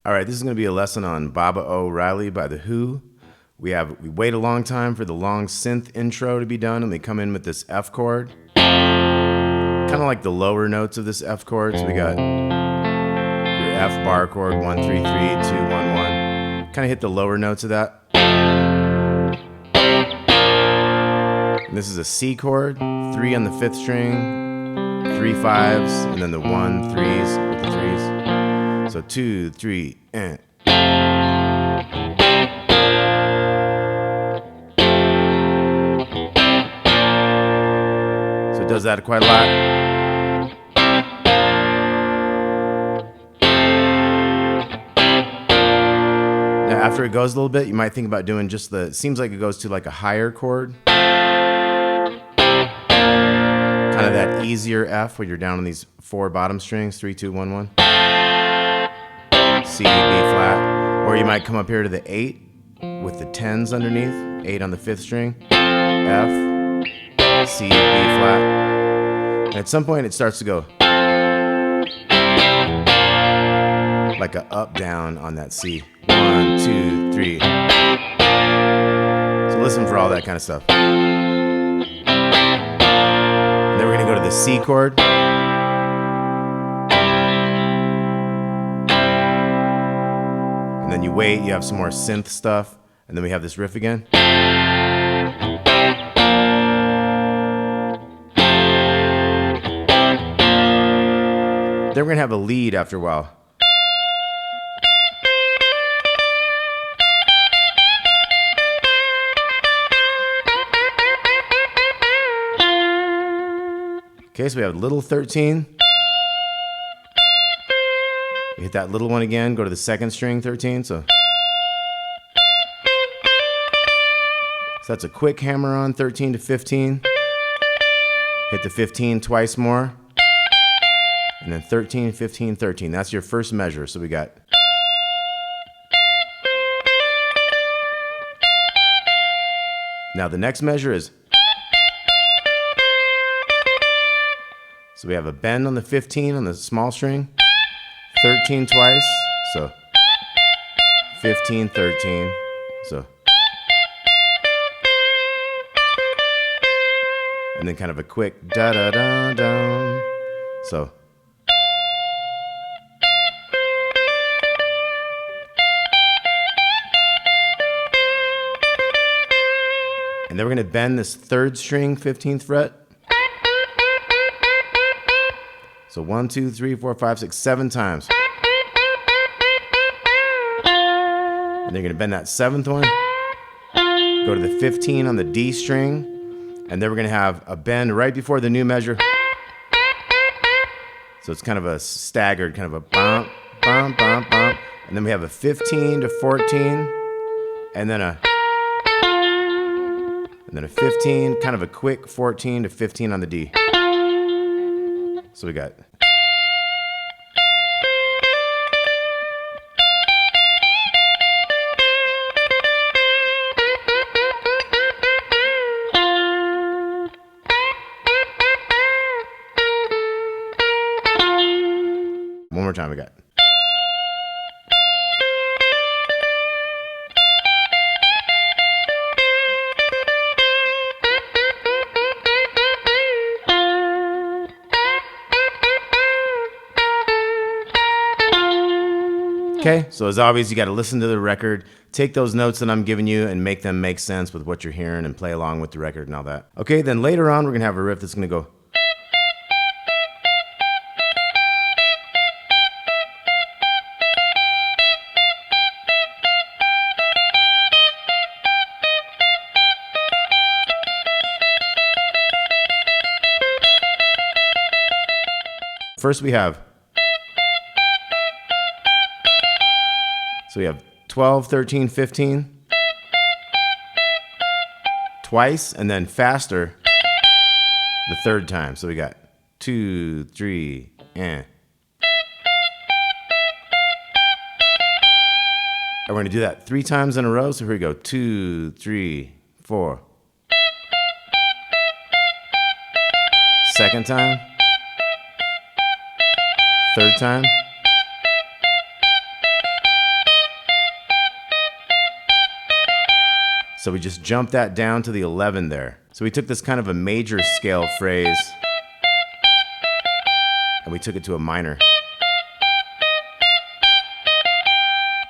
All right, this is going to be a lesson on Baba O'Reilly by The Who. We wait a long time for the long synth intro to be done, and they come in with this F chord. Kind of like the lower notes of this F chord. So we got your F bar chord, 1, 3, 3, 2, 1, 1. Kind of hit the lower notes of that. And this is a C chord, 3 on the 5th string, 3 5s, and then the 1 3s with the 3s. So 2, 3, and. So it does that quite a lot. Now after it goes a little bit, you might think about doing just it seems like it goes to like a higher chord. Kind of that easier F where you're down on these 4 bottom strings, 3, 2, 1, 1. C, B flat, or you might come up here to the 8 with the 10s underneath, 8 on the 5th string, F, C, B flat, and at some point it starts to go like a up down on that C. 1, 2, 3. So listen for all that kind of stuff. And then we're gonna go to the C chord. And then you wait, you have some more synth stuff, and then we have this riff again. Then we're gonna have a lead after a while. Okay, so we have little 13. You hit that little one again, go to the 2nd string, 13, so that's a quick hammer on, 13 to 15. Hit the 15 twice more, and then 13, 15, 13. That's your first measure, so we got. Now the next measure is. So we have a bend on the 15 on the small string. 13 twice, so 15, 13, so. And then kind of a quick da-da-da-da, so. And then we're gonna bend this 3rd string, 15th fret. So 1, 2, 3, 4, 5, 6, 7 times. And then you're gonna bend that 7th one. Go to the 15 on the D string. And then we're gonna have a bend right before the new measure. So it's kind of a staggered, kind of a bump, bump, bump, bump. And then we have a 15 to 14. And then a 15, kind of a quick 14 to 15 on the D. So we got. One more time, we got. Okay, so as always, you got to listen to the record, take those notes that I'm giving you and make them make sense with what you're hearing and play along with the record and all that. Okay, then later on, we're going to have a riff that's going to go. First we have. So we have 12, 13, 15. Twice, and then faster the 3rd time. So we got 2, 3, and. And we're going to do that 3 times in a row. So here we go. 2, 3, 4. Second time. Third time. So we just jumped that down to the 11 there. So we took this kind of a major scale phrase and we took it to a minor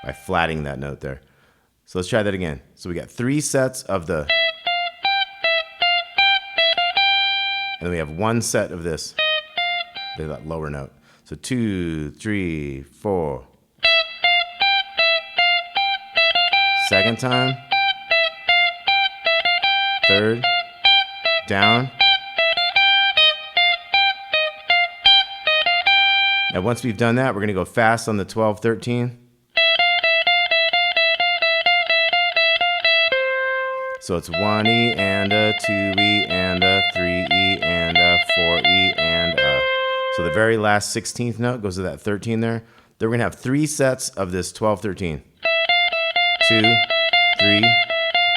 by flatting that note there. So let's try that again. So we got 3 sets of the, and then we have 1 set of this, that lower note. So 2, 3, 4. Second time. Third. Down. Now once we've done that, we're going to go fast on the 12, 13. So it's 1E and a 2E and a 3E and a 4E and a. So the very last 16th note goes to that 13 there. Then we're going to have 3 sets of this 12, 13. 2, 3, and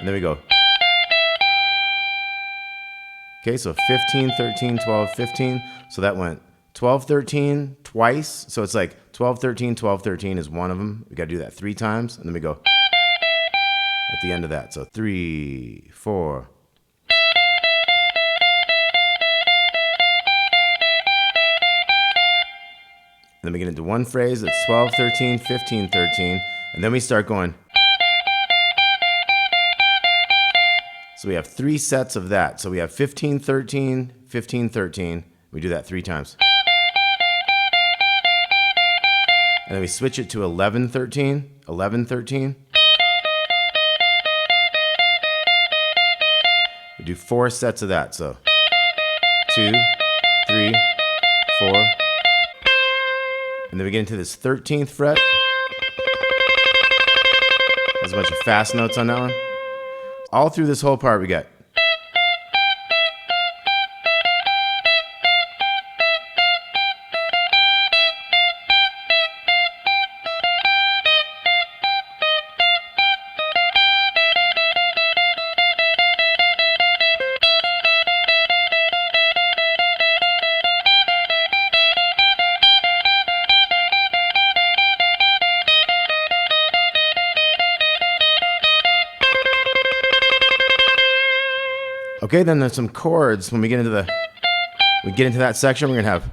then we go. Okay, so 15, 13, 12, 15. So that went 12, 13 twice. So it's like 12, 13, 12, 13 is one of them. We got to do that 3 times, and then we go at the end of that. So 3, 4. Then we get into one phrase that's 12, 13, 15, 13, and then we start going. So we have 3 sets of that. So we have 15, 13, 15, 13. We do that 3 times. And then we switch it to 11, 13, 11, 13. We do 4 sets of that. So 2, 3, 4. And then we get into this 13th fret. There's a bunch of fast notes on that one. All through this whole part we got. Okay, then there's some chords. When we get into that section, we're gonna have.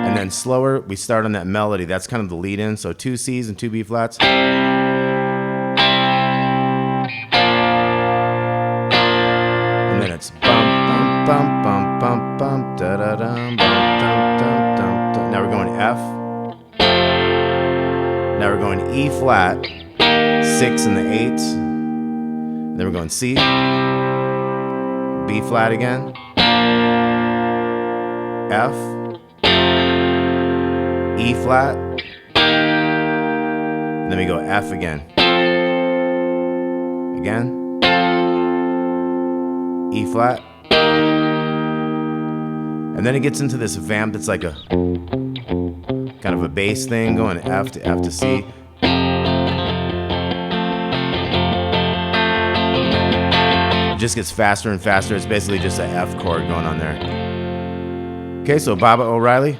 And then slower, we start on that melody. That's kind of the lead in. So 2 C's and 2 B flats. And then it's bum bum bum bum bum da da dum bum dum dum dum dum. Now we're going F. Now we're going E flat. 6 and the 8s. Then we're going C, B flat again, F, E flat, and then we go F again, E flat, and then it gets into this vamp that's like a kind of a bass thing going F to C. Just gets faster and faster. It's basically just an F chord going on there. Okay, so Baba O'Reilly.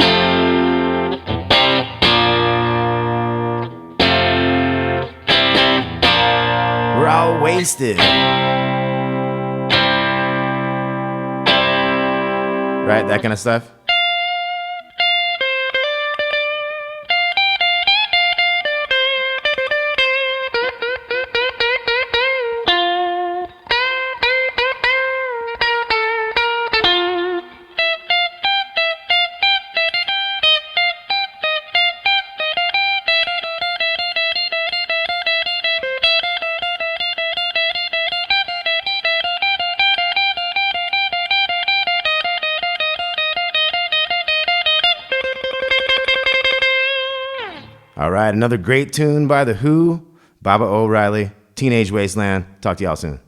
We're all wasted. Right, that kind of stuff. All right, another great tune by The Who, Baba O'Reilly, Teenage Wasteland. Talk to y'all soon.